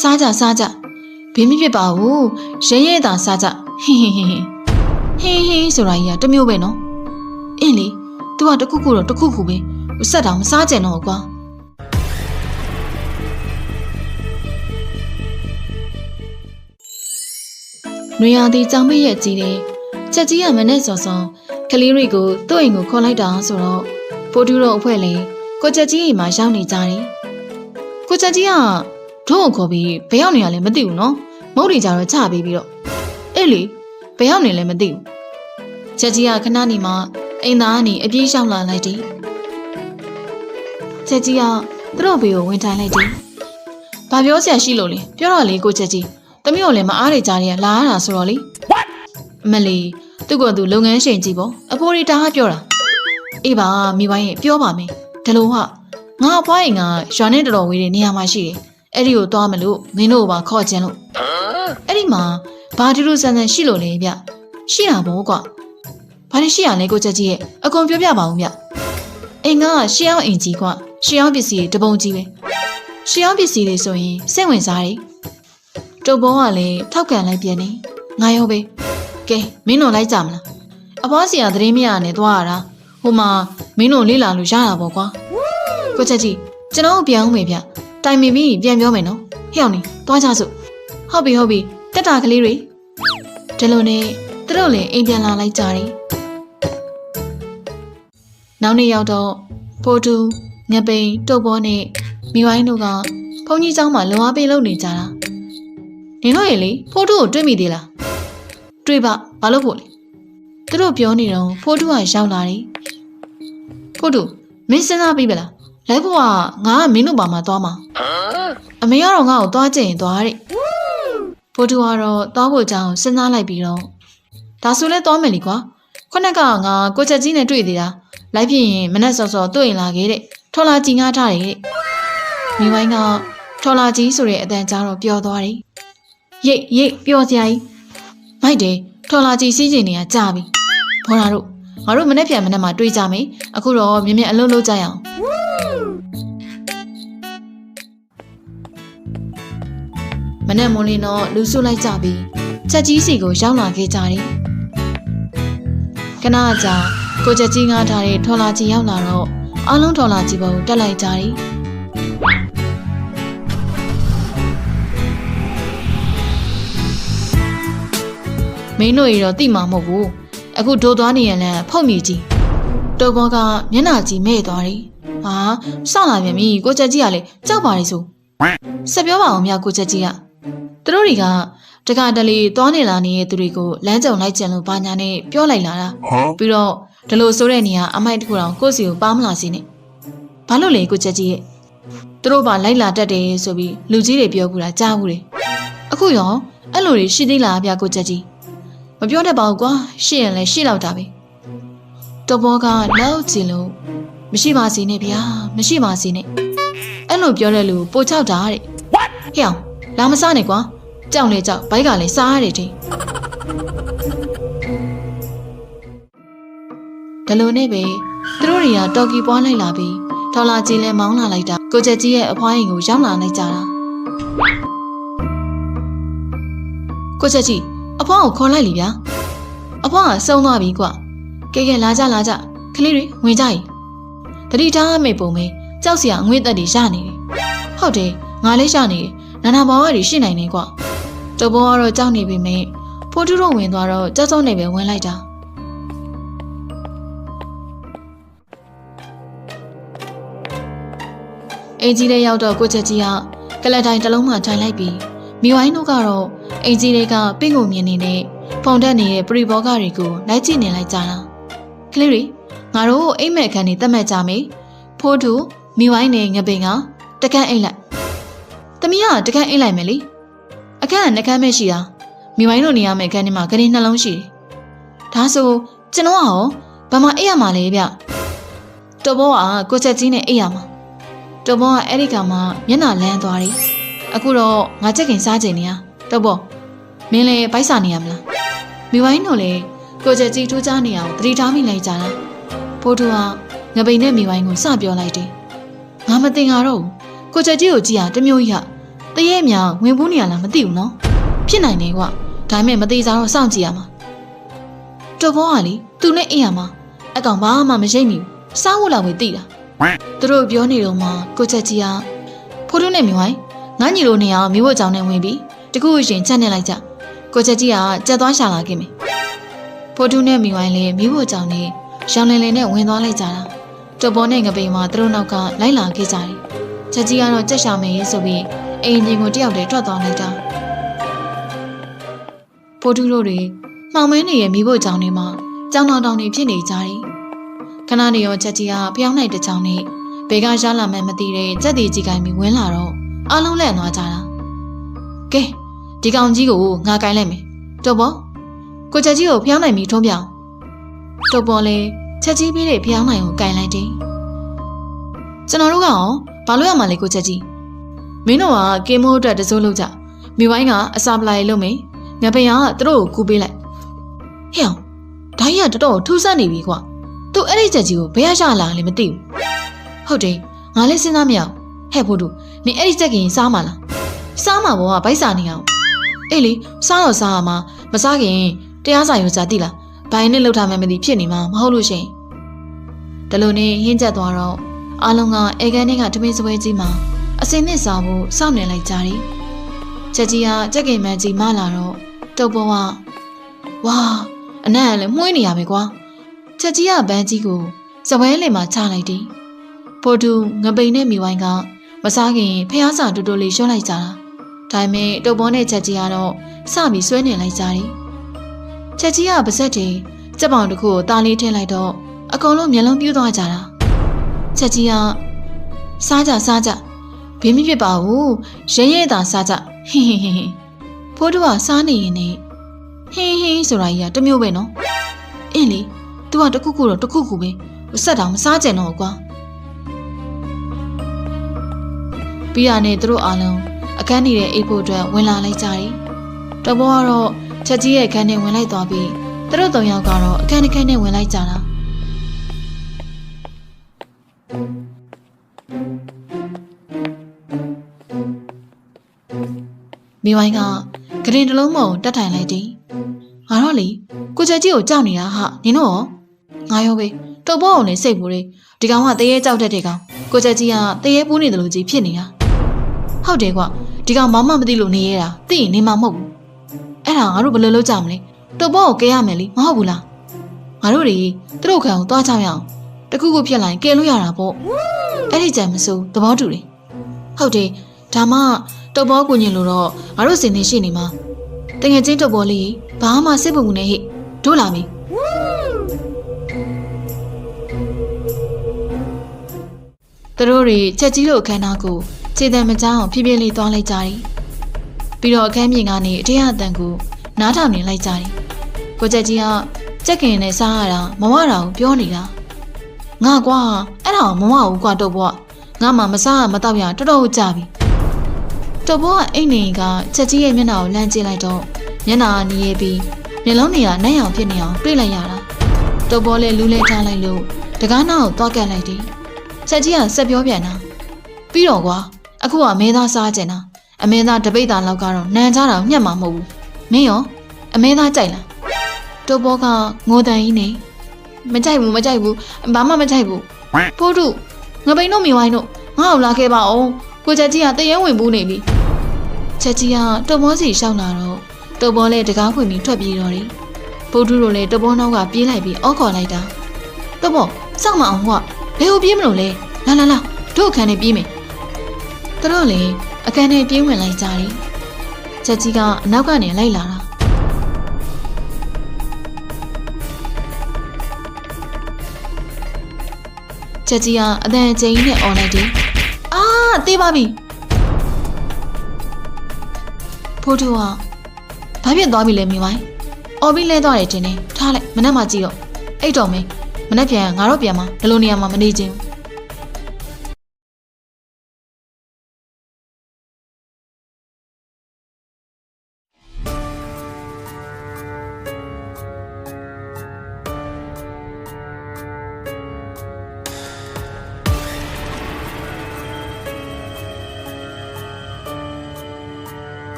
စားကြဘေးမဖြစ်ပါဘူးရဲရဲတာစားကြဟင်းဆိုတာကြီးကတမျိုးပဲနော်အင်းလေ तू ကတခုခုတော့တခုခုပဲဆက်တောင်မစားကြတော့ကွာနွေရာသီကြောင်မရဲ့ကြီးတယ်ချက်ကြီးကမနဲ့စော်စော်ကလေးတွေကိုသူ့အိမ်ကိုခေါ်လိုက်တာဆိုတော့ဖိုးတူတို့အဖွဲ့လေကိုချက်ကြီးအိမ်မှာရောက်နေကြတယ်ကိုချက်ကြီးကတို့ကိုခေါ်ပြီးဘယ်ရောက်နေရလဲမသိဘူးနော်မုတ်တွေကြတော့ချပေးပြီးတော့အေးလေဘယ်ရောက်နေလဲမသိဘူးချက်ကြီးကခဏနေမှအိမ်သားကနေအပြေးလျှောက်လာလိုက်တယ်ချက်ကြီးကသူတို့ဘေးကိုဝင်ထိုင်လိုက်တယ်ဘာပြောစရာရှိလို့လဲပြောတော့လေကိုချက်ကြီးတမီးကိုလည်းမအားရကြရလာရတာဆိုတော့လေမလီသူ့ကိုယ်သူလုပ်ငန်းရှင်ကြီးပေါ့အဖိုးရီတာကပြောတာအေးပါမိဝိုင်းရင်ပြောပါမယ်ဒီလိုဟာငါအဖွားရင်ကရွာနဲ့တော်တော်ဝေးတဲ့နေရာမှာရှိတယ်အဲ့ဒီကိုသွားမလို့မင်းတို့ကပါခေါ်ခြင်းလို့အဲ့ဒီမှာဘာတူတူဆန်ဆန်ရှိလို့လဲဗျရှိတာပေါ့ကွာဘာလို့ရှိရလဲကိုချက်ကြီးရဲ့အကုန်ပြောပြပါဦးဗျအိမ်ကရှေးအောင်အိမ်ကြီးကွာရှေးအောင်ပစ္စည်းတပုံကြီးပဲရှေးအောင်ပစ္စည်းတွေဆိုရင်စိတ်ဝင်စားတယ်တုပ်ဘောကလည်းထောက်ခံလိုက်ပြန်နေငါရောပဲကဲမင်းတို့လိုက်ကြမလားအဖွားစီကသတင်းမရနဲ့သွားရတာဟိုမှာမင်းတို့လေးလာလို့ရတာပေါ့ကွာကိုချက်ကြီးကျွန်တော်ပြန်အောင်မေဗျတိုင်မီပြီးပြန်ပြောမယ်နော်ဟဲ့အောင်နေသွားကြစို့ဟုတ်ပြီတက်တာကလေးတွေဒီလိုနဲ့သူတို့လည်းအိမ်ပြန်လာလိုက်ကြတယ်နောက်နေ့ရောက်တော့ဖိုးတူငပိန်တုပ်ဘောနဲ့မိဝိုင်းတို့ကဘုန်းကြီးကျောင်းမှာလုံအားပေးလုပ်နေကြတာနင်တို့ရေလေဖိုးတူကိုတွေ့မိသေးလားတွေ့ပါဘာလို့ဖို့လဲသူတို့ပြောနေတော့ဖိုးတူကရောက်လာတယ်ဖိုးတူမင်းစဉ်းစားပြီးပလားလိုက်ဖို့ကငါကမင်းတို့ပါမှာသွားမှာအမေကတော့ငါ့ကိုသွားကြရင်သွားတဲ့ဖိုးတူကတော့သွားဖို့ကြောင်းစဉ်းစားလိုက်ပြီးတော့ဒါဆိုလဲသွားမယ်လीကွာခုနကငါကိုချက်ကြီးနဲ့တွေ့သေးတာလိုက်ဖြစ်ရင်မနဲ့စောစောတွေ့ရင်လာခဲ့တဲ့ထော်လာကြီးငါထားတယ်တဲ့မိဝိုင်းကထော်လာကြီးဆိုတဲ့အတန်ကြားတော့ပျော်သွားတယ်ရိတ်ပျော်စရာကြီးမိုက်တယ်ထော်လာကြီးစီးကျင်နေတာကြာပြီဘောနာတို့ငါတို့မနဲ့ပြန်မနဲ့မှတွေ့ကြမယ်အခုတော့မြင်မြင်အလုပ်လုပ်ကြရအောင်မနဲ့မွန်လင်းတော့လူစုလိုက်ကြပြီးချက်ကြီးစီကိုရောက်လာခဲ့ကြတယ်ခဏကြာကိုချက်ကြီးငါထားတဲ့ထော်လာကြီးရောက်လာတော့အားလုံးထော်လာကြီးပေါ်တက်လိုက်ကြတယ်မင်းတို့ရောတိမှာမဟုတ်ဘူးအခုဒိုးသွားနေရင်လည်းဖုတ်မိကြီးတုပ်ဘောကမျက်နှာကြီးမဲ့သွားတယ်ဟာစောင့်လာပြန်ပြီကိုချက်ကြီးကလည်းကြောက်ပါလေဆိုဆက်ပြောပါအောင်မြကိုချက်ကြီးကသူတို့တွေကတကတလေသွားနေလာနေတဲ့သူတွေကိုလမ်းကြုံလိုက်ကြံလို့ဘာညာနဲ့ပြောလိုက်လာတာပြီးတော့ဒီလိုဆိုတဲ့နေရာအမိုက်တစ်ခုတောင်ကိုယ့်စီကိုပါမလာစီနဲ့ဘာလို့လဲကိုချက်ကြီးရဲ့သူတို့ကလိုက်လာတတ်တယ်ဆိုပြီးလူကြီးတွေပြောဘူးလားကြားဘူးလေအခုရောအဲ့လိုတွေရှိသေးလားဗျကိုချက်ကြီးမပြောတတ်ပါဘူးကွာရှိရင်လည်းရှိတော့တာပဲတော်ဘောကလောက်ချင်လို့မရှိပါစေနဲ့ဗျာမရှိပါစေနဲ့အဲ့လိုပြောတဲ့လူပိုချောက်တာတဲ့ဟဲ့အောင်လာမစားနဲ့ကွာကြောက်လေကြောက်ဘိုက်ကလည်းစားရတယ်တဲ့ဒါလိုနဲ့ပဲသူတို့တွေကတော်ကီပွားလိုက်လာပြီးထော်လာကြီးလဲမောင်းလာလိုက်တာကိုချက်ကြီးရဲ့အဖွားရင်ကိုရောက်လာလိုက်ကြတာကိုချက်ကြီးအဖွားကိုခေါ်လိုက်လीဗျာအဖွားကစုံသွားပြီကွာကဲလာကြကလေးတွေဝင်ကြရင်တတိထားမေပုံမေကြောက်စရာအငွေ့သက်တွေရနေတယ်ဟုတ်တယ်ငါလေးရနေတယ်နာနာဘောင်တွေရှိနိုင်နေကွာတဘောကတော့ကြောက်နေပြီမေဖိုးတူတို့ဝင်သွားတော့ကြောက်နေပဲဝင်လိုက်တာအင်ကြီးလေးရောက်တော့ကိုချက်ကြီးကကလတ်တိုင်းတစ်လုံးမှထိုင်လိုက်ပြီးမိဝိုင်းတို့ကတော့အင်ကြီးလေးကပင့်ကိုမြင်နေတဲ့ဖုန်တက်နေတဲ့ပရိဘောဂတွေကိုလိုက်ကြည့်နေလိုက်ကြတာကလေးတွေငါတို့အိမ်မက်ခန်းနေတက်မှတ်ကြမယ်ဖိုးတူမိဝိုင်းနဲ့ငပိန်ကတကန်းအိမ်လိုက်သမီးကတကန်းအိမ်လိုက်မယ်လေအခန်းကနှကန်းမဲ့ရှိတာမိဝိုင်းတို့နေရမယ့်အခန်းထဲမှာကနေနှလုံးရှိတယ်ဒါဆိုကျွန်တော်ကရောဘာမှအိပ်ရမှာလဲဗျတော်ဘောကကိုချက်ကြီးနဲ့အိပ်ရမှာတော်ဘောကအဲ့ဒီကမှမျက်နှာလန်းသွားတယ်အခုတော့ငါချက်ခင်စားချိန်နေရတော်ဘောမင်းလည်းပိုက်စာနေရမလားမိဝိုင်းတို့လည်းကိုချက်ကြီးထိုးချနေအောင်သတိထားမိလိုက်ကြတာဖိုးတူကငပိန်နဲ့မိဝိုင်းကိုစပြောလိုက်တယ်ငါမတင်ကြတော့ဘူးကိုချက်ကြီးကိုကြည့်ရတမျိုးကြီးဟာတ တရေမြောင်ဝင်ဘူးနေရလားမသိဘူးနော်ဖြစ်နိုင်တယ်ကွာဒါပေမဲ့မသေးစားတော့စောင့်ကြည့်ရမှာတော်ဘောကလေသူနဲ့အိမ်ရမှာအကောင်ဘာမှမရိပ်မိဘူးစားဖို့လောက်ပဲသိတာသူတို့ပြောနေတော့မှကိုချက်ကြီးကဖိုးထုနဲ့မြဝိုင်းငါညီလိုနေအောင်မိဖို့ကြောင်နဲ့ဝင်ပြီးတကူရှင်ချက်နေလိုက်ကြကိုချက်ကြီးကကြက်သွားရှာလာခဲ့မယ်ဖိုးထုနဲ့မြဝိုင်းလည်းမိဖို့ကြောင်နဲ့ရောင်လင်လင်နဲ့ဝင်သွားလိုက်ကြတာတော်ဘောနဲ့ငပိန်မှာသူတို့နောက်ကလိုက်လာခဲ့ကြတယ်ချက်ကြီးကတော့ကြက်ရှာမယ်ဆိုပြီးအိမ်ကြီးကိုတယောက်တည်းထွက်သွားလိုက်တာဖိုးထုတို့တွေမှောင်မဲနေရဲ့မိဖို့ကြောင်တွေမှာကြောင်တောင်တွေဖြစ်နေကြတယ်ခဏနေရောချက်ကြီးကဖျောင်းနိုင်တဲ့ကြောင်နဲ့ဘေကရလာမှမသိတဲ့ကြက်တီကြီးကိုင်းပြီးဝင်လာတော့အားလုံးလက်သွားကြတာကဲဒီကောင်ကြီးကိုငါကိုင်းလိုက်မယ်တော်ဘောကိုချက်ကြီးကိုဖျောင်းနိုင်ပြီးထုံးပြောင်းတော်ဘောလေချက်ကြီးပြီးတဲ့ဖျောင်းနိုင်ကိုကိုင်းလိုက်တယ်ကျွန်တော်တို့ကရောဘာလို့ရမှာလဲကိုချက်ကြီးမင်းတို့ကကင်းမိုးအတွက်တစိုးလုပ်ကြမိဝိုင်းကအစာပလာရေလုပ်မယ်ငါပင်ကသူတို့ကိုကူပေးလိုက်ဟဲ့အောင်ဒါကြီးကတော်တော်ထူးဆန်းနေပြီကွာသူအဲ့ဒီချက်ကြီးကိုဘယ်ရရလာလဲမသိဘူးဟုတ်တယ်ငါလည်းစဉ်းစားမရဘူးဟဲ့ဖို့တို့နင်အဲ့ဒီချက်ကင်စားမလားစားမှာဘောကဗိုက်စာနေအောင်အေးလေစားတော့စားရမှာမစားခင်တရားစာရုံးစားတိလားဘိုင်းနဲ့လှုပ်ထားမှမသိဖြစ်နေမှာမဟုတ်လို့ရှိရင်ဒါလိုနဲ့ဟင်းချက်သွားတော့အားလုံးကအေကန်နဲ့ကတမင်းစပွဲကြီးမှာအစင်းနဲ့စားဖို့စောင့်နေလိုက်ကြတယ်ချက်ကြီးကချက်ကင်မန်းကြီးမလာတော့တုပ်ဘောကဝါအနံ့လည်းမှုှေးနေရပဲကွာချက်ကြီးကဘန်းကြီးကိုစပွဲလင်မှာချလိုက်တယ်ဖိုးထုငပိန်နဲ့မိဝိုင်းကမစားခင်ဖျားစာတူတူလေးရှော့လိုက်ကြတာဒါပေမဲ့တုပ်ဘောနဲ့ချက်ကြီးကတော့စပြီးဆွဲနေလိုက်ကြတယ်ချက်ကြီးကပါဇက်တွေစက်ပေါင်တစ်ခုကိုတားလေးထည့်လိုက်တော့အကုန်လုံးမျက်လုံးပြူးသွားကြတာချက်ကြီးကစားကြဘေးမဖြစ်ပါဘူးရဲရဲသာစားကြဟင်းဖိုးထုကစားနေရင်နဲ့ဟင်းဆိုတာကြီးကတမျိုးပဲနော်အင်းလေ तू ကတခုခုတော့တခုခုပဲဆက်တောင်မစားကြင်တော့ကွာပြီးရနဲ့သူတို့အားလုံးအခန်းနေတဲ့အိတ်ဖို့အတွက်ဝင်လာလိုက်ကြတယ်တဘောကတော့ချက်ကြီးရဲ့အခန်းထဲဝင်လိုက်သွားပြီးသူတို့၃ယောက်ကတော့အခန်းထဲဝင်လိုက်ကြတာမိဝိုင်းကဂရင်တလုံးမုံတက်ထိုင်လိုက်တယ်ငါတော့လေကိုချက်ကြီးကိုကြောက်နေတာဟာနင်တို့ရောငါရောပဲတုပ်ဘောအောင်နဲ့စိတ်ပူတယ်ဒီကောင်ကတရေကြောက်တတ်တဲ့ကောင်ကိုချက်ကြီးကတရေပူးနေတယ်လို့ကြီးဖြစ်နေတာဟုတ်တယ်ကွဒီကောင်ဘာမှမသိလို့နေရတာသိရင်နေမှာမဟုတ်ဘူးအဲ့ဒါငါတို့ဘယ်လိုလုပ်ကြမလဲတုပ်ဘောကိုကဲရမယ်လေမဟုတ်ဘူးလားငါတို့တွေသူတို့ခံကိုသွားချောင်းရအောင်တခုခုဖြစ်လာရင်ကဲလို့ရတာပေါ့အဲ့ဒီကြံမစိုးသဘောတူတယ်ဟုတ်တယ်ဒါမှတုပ်ဘောကိုညင်လို့တော့ငါတို့စင်နေရှိနေမှာတငယ်ချင်းတုပ်ဘောလေးဘာမှစိတ်ပူနေဟိတို့လာပြီသူတို့တွေချက်ကြီးလို့အခမ်းအနားကိုခြေတံမကြောင်းဖြည်းဖြည်းလေးသွားလိုက်ကြတယ်ပြီးတော့အခန်းပြင်ကနေအတင်းအတန်ကိုနားထောင်နေလိုက်ကြတယ်ကိုချက်ကြီးကကြက်ကင်နဲ့စားရတာမဝတာကိုပြောနေတာငါကွာအဲ့ဒါမဝဘူးကွာတုပ်ဘောငါမှမစားရမတော့ရတော်တော်ကြာပြီတုပ်ဘောကအိတ်နေကချက်ကြီးရဲ့မျက်နှာကိုလှမ်းကြည့်လိုက်တော့မျက်နှာကနီးရပြီးမျက်လုံးတွေကနှက်ရောင်ဖြစ်နေအောင်တွေးလိုက်ရတာတုပ်ဘောလည်းလူးလဲထားလိုက်လို့တကားနာကိုသွားကတ်လိုက်တယ်ချက်ကြီးကဆက်ပြောပြန်တာပြီးတော့ကွာအခုကမဲသားစားကြင်တာအမဲသားတပိတ်သားလောက်ကတော့နန်ကြတာညှက်မှာမဟုတ်ဘူးမင်းရောအမဲသားကြိုက်လားတုပ်ဘောကငိုတန်ကြီးနေမကြိုက်ဘူးဘာမှမကြိုက်ဘူးဖိုးထုငပိန်တို့မိဝိုင်းတို့ငါ့ကိုလာခဲ့ပါအောင်ကိုချက်ကြီးကတရေဝင်ဘူးနေပြီချက်ကြီးကတုပ်ဘောစီရှောက်လာတော့တုပ်ဘောလည်းတကားဖွင့်ပြီးထွက်ပြေးတော့တယ်ဖိုးထုတို့လည်းတုပ်ဘောနောက်ကပြေးလိုက်ပြီးအော်ခေါ်လိုက်တာတုပ်ဘောစောင့်မအောင်ကွာဘယ်ကိုပြေးမလို့လဲလာတို့အခန်းထဲပြေးမယ်သူတို့လည်းအခန်းထဲပြေးဝင်လိုက်ကြတယ်ချက်ကြီးကအနောက်ကနေလိုက်လာတာချက်ကြီးကအတန်ကျင်းနဲ့អော်လိုက်တယ်အာတေးပါပြီဖိုးထုကဘာဖြစ်သွားပြီလဲမိဝိုင်းအော်ပြီးလဲသွားတယ်တင်နေထားလိုက်မနှက်မှကြည့်တော့အိတ်တော်မင်းမနှက်ပြန်ငါတော့ပြန်မှာဒီလိုနေရာမှာမနေချင်ဘူး